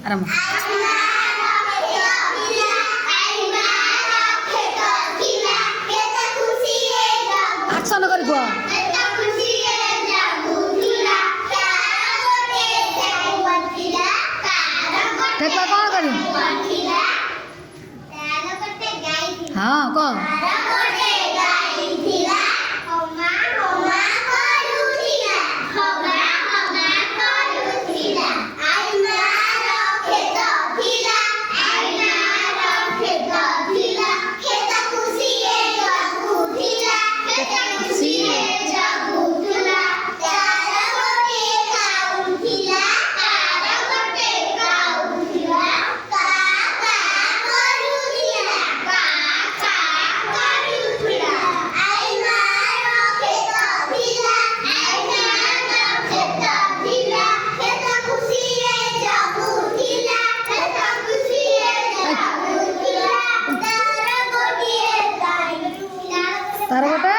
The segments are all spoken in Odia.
ଆରମ୍ଭ। ଆକ୍ସନ କରି କୁହ। ଠେକୁଆ କ'ଣ କରିବୁ? ହଁ କହ। ତାର ଗୋଟେ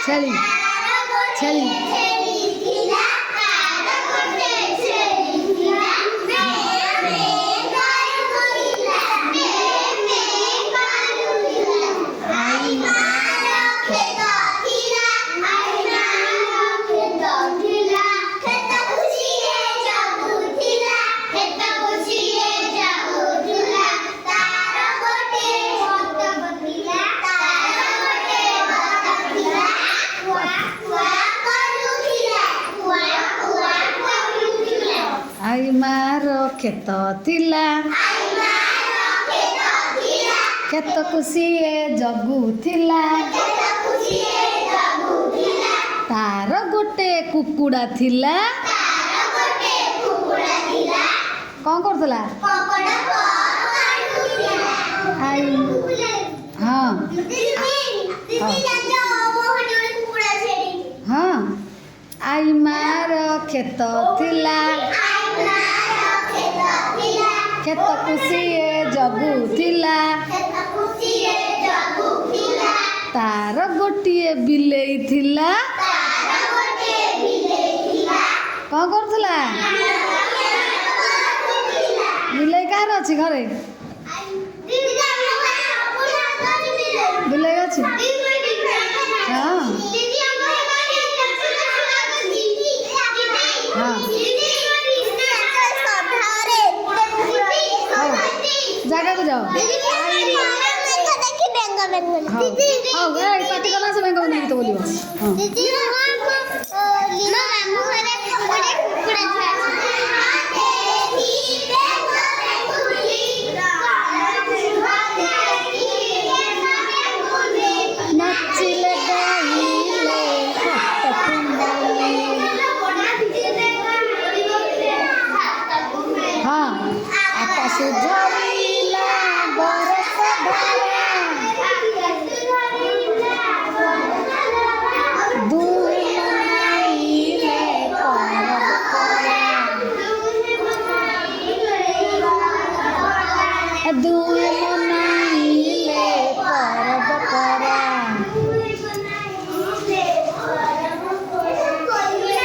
ଛେଳି ଛେଳି ଆଇମାର କ୍ଷେତ ଥିଲା କ୍ଷେତକୁ ସିଏ ଜଗୁଥିଲା ତାର ଗୋଟେ କୁକୁଡ଼ା ଥିଲା କ'ଣ କରୁଥିଲା? ହଁ ଆଇମାର କ୍ଷେତ ଥିଲା କ୍ଷେତକୁ ସିଏ ଜଗୁଥିଲା ତାର ଗୋଟିଏ ବିଲେଇ ଥିଲା କ'ଣ କରୁଥିଲା? ବିଲେଇ କାହାର ଅଛି ଘରେ? ବିଲେଇ ଅଛି? ହଁ ଜାଗାକୁ ଯାଅ। ହଉ ପାଟି କଲା ସେ ବେଙ୍ଗ ଗୀତ ବୋଲିବ।